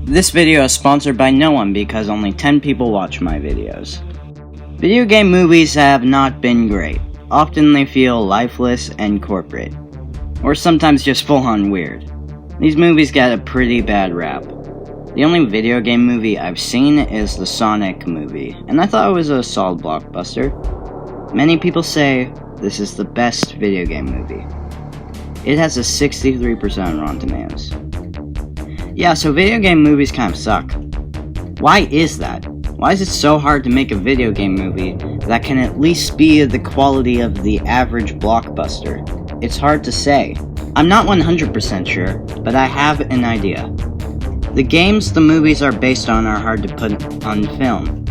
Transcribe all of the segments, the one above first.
This video is sponsored by no one because only 10 people watch my videos. Video game movies have not been great. Often they feel lifeless and corporate, or sometimes just full-on weird. These movies get a pretty bad rap. The only video game movie I've seen is the Sonic movie, and I thought it was a solid blockbuster. Many people say this is the best video game movie. It has a 63% on Rotten Tomatoes. Yeah, so video game movies kind of suck. Why is that? Why is it so hard to make a video game movie that can at least be of the quality of the average blockbuster? It's hard to say. I'm not 100% sure, but I have an idea. The games the movies are based on are hard to put on film.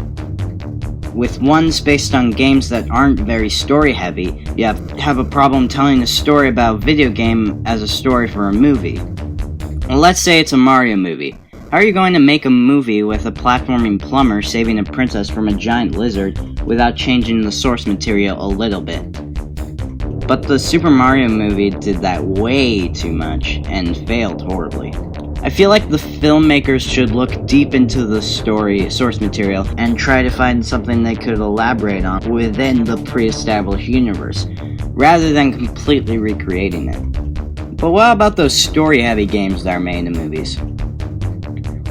With ones based on games that aren't very story-heavy, you have a problem telling a story about a video game as a story for a movie. Well, let's say it's a Mario movie. How are you going to make a movie with a platforming plumber saving a princess from a giant lizard without changing the source material a little bit? But the Super Mario movie did that way too much and failed horribly. I feel like the filmmakers should look deep into the story source material and try to find something they could elaborate on within the pre-established universe, rather than completely recreating it. But what about those story-heavy games that are made into movies?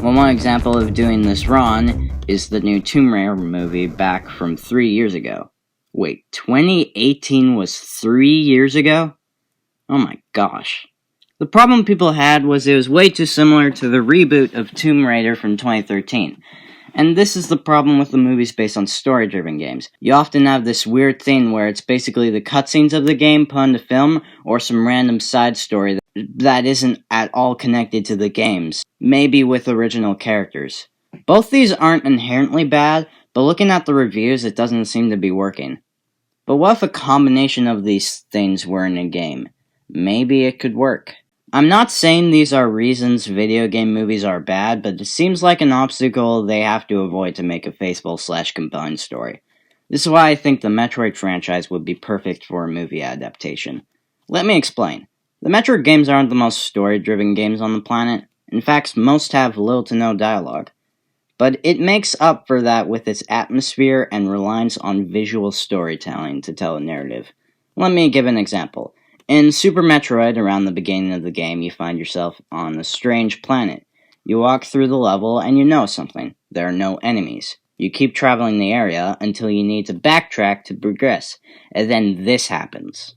Well, one example of doing this wrong is the new Tomb Raider movie back from 3 years ago. Wait, 2018 was 3 years ago? Oh my gosh. The problem people had was it was way too similar to the reboot of Tomb Raider from 2013. And this is the problem with the movies based on story-driven games. You often have this weird thing where it's basically the cutscenes of the game put into film, or some random side story that isn't at all connected to the games, maybe with original characters. Both these aren't inherently bad, but looking at the reviews, it doesn't seem to be working. But what if a combination of these things were in a game? Maybe it could work. I'm not saying these are reasons video game movies are bad, but it seems like an obstacle they have to avoid to make a faithful/compelling story. This is why I think the Metroid franchise would be perfect for a movie adaptation. Let me explain. The Metroid games aren't the most story-driven games on the planet. In fact, most have little to no dialogue. But it makes up for that with its atmosphere and reliance on visual storytelling to tell a narrative. Let me give an example. In Super Metroid, around the beginning of the game, you find yourself on a strange planet. You walk through the level and you know something. There are no enemies. You keep traveling the area until you need to backtrack to progress. And then this happens.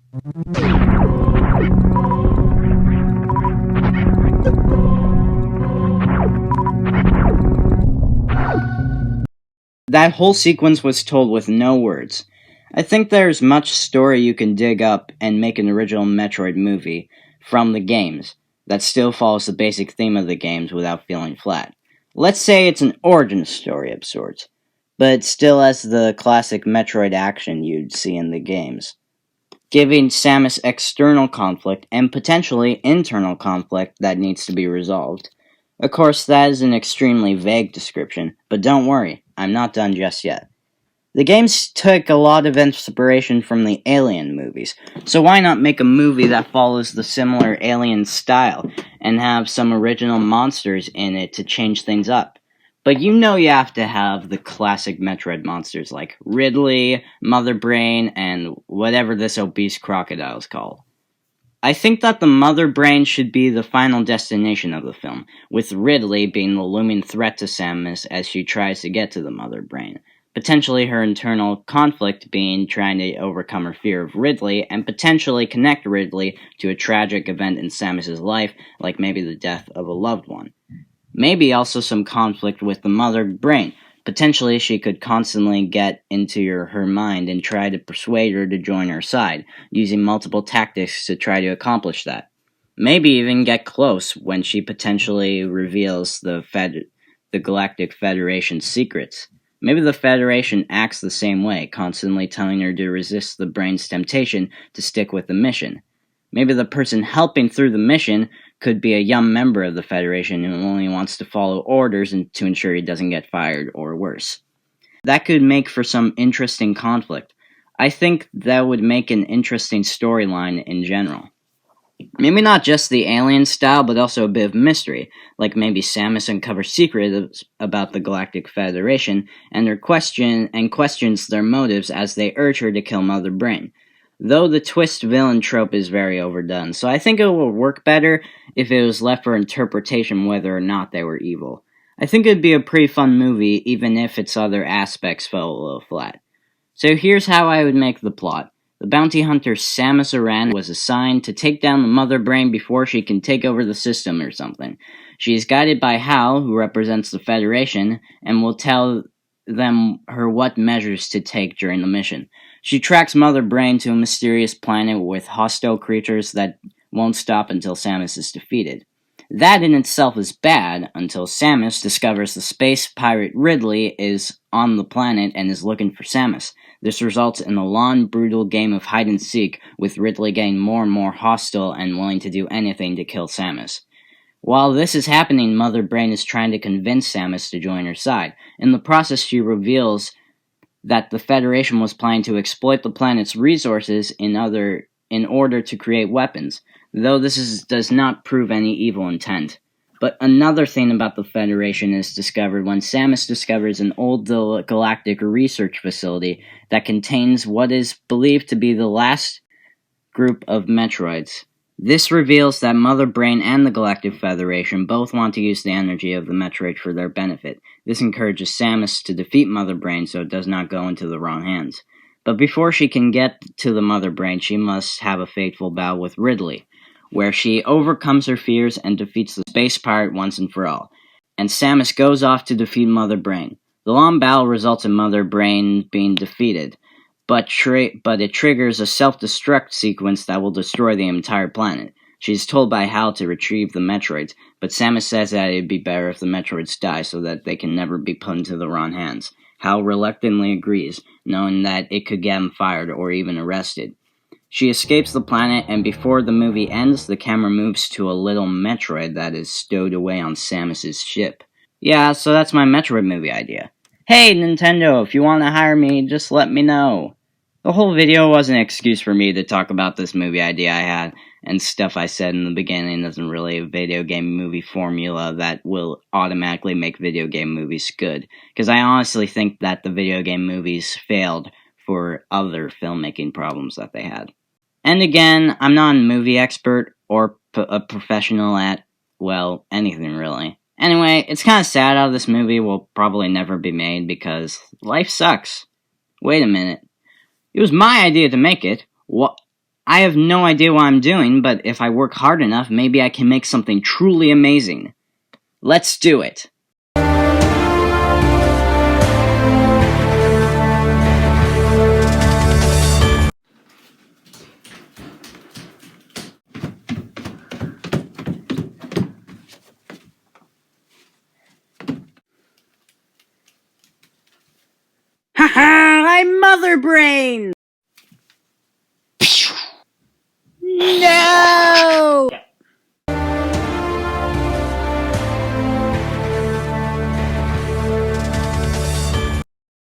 That whole sequence was told with no words. I think there's much story you can dig up and make an original Metroid movie from the games that still follows the basic theme of the games without feeling flat. Let's say it's an origin story of sorts, but it still has the classic Metroid action you'd see in the games, giving Samus external conflict and potentially internal conflict that needs to be resolved. Of course, that is an extremely vague description, but don't worry, I'm not done just yet. The games took a lot of inspiration from the Alien movies, so why not make a movie that follows the similar Alien style and have some original monsters in it to change things up? But you know you have to have the classic Metroid monsters like Ridley, Mother Brain, and whatever this obese crocodile is called. I think that the Mother Brain should be the final destination of the film, with Ridley being the looming threat to Samus as she tries to get to the Mother Brain. Potentially her internal conflict being trying to overcome her fear of Ridley, and potentially connect Ridley to a tragic event in Samus's life, like maybe the death of a loved one. Maybe also some conflict with the Mother Brain. Potentially she could constantly get into her mind and try to persuade her to join her side, using multiple tactics to try to accomplish that. Maybe even get close when she potentially reveals the Galactic Federation's secrets. Maybe the Federation acts the same way, constantly telling her to resist the brain's temptation to stick with the mission. Maybe the person helping through the mission could be a young member of the Federation who only wants to follow orders and to ensure he doesn't get fired or worse. That could make for some interesting conflict. I think that would make an interesting storyline in general. Maybe not just the alien style, but also a bit of mystery, like maybe Samus uncovers secrets about the Galactic Federation and questions their motives as they urge her to kill Mother Brain. Though the twist villain trope is very overdone, so I think it will work better if it was left for interpretation whether or not they were evil. I think it'd be a pretty fun movie, even if its other aspects fell a little flat. So here's how I would make the plot. The bounty hunter Samus Aran was assigned to take down the Mother Brain before she can take over the system or something. She is guided by Hal, who represents the Federation, and will tell them her what measures to take during the mission. She tracks Mother Brain to a mysterious planet with hostile creatures that won't stop until Samus is defeated. That in itself is bad until Samus discovers the space pirate Ridley is on the planet and is looking for Samus. This results in a long, brutal game of hide and seek, with Ridley getting more and more hostile and willing to do anything to kill Samus. While this is happening, Mother Brain is trying to convince Samus to join her side. In the process, she reveals that the Federation was planning to exploit the planet's resources in order to create weapons, though does not prove any evil intent. But another thing about the Federation is discovered when Samus discovers an old galactic research facility that contains what is believed to be the last group of Metroids. This reveals that Mother Brain and the Galactic Federation both want to use the energy of the Metroid for their benefit. This encourages Samus to defeat Mother Brain so it does not go into the wrong hands. But before she can get to the Mother Brain, she must have a fateful battle with Ridley, where she overcomes her fears and defeats the space pirate once and for all. And Samus goes off to defeat Mother Brain. The long battle results in Mother Brain being defeated, but it triggers a self-destruct sequence that will destroy the entire planet. She is told by Hal to retrieve the Metroids, but Samus says that it'd be better if the Metroids die so that they can never be put into the wrong hands. Hal reluctantly agrees, knowing that it could get him fired or even arrested. She escapes the planet, and before the movie ends, the camera moves to a little Metroid that is stowed away on Samus's ship. Yeah, so that's my Metroid movie idea. Hey, Nintendo, if you want to hire me, just let me know. The whole video was an excuse for me to talk about this movie idea I had, and stuff I said in the beginning isn't really a video game movie formula that will automatically make video game movies good, because I honestly think that the video game movies failed for other filmmaking problems that they had. And again, I'm not a movie expert or a professional at, well, anything really. Anyway, it's kind of sad how this movie will probably never be made because life sucks. Wait a minute. It was my idea to make it. I have no idea what I'm doing, but if I work hard enough, maybe I can make something truly amazing. Let's do it. Haha, I'm Mother Brain! No!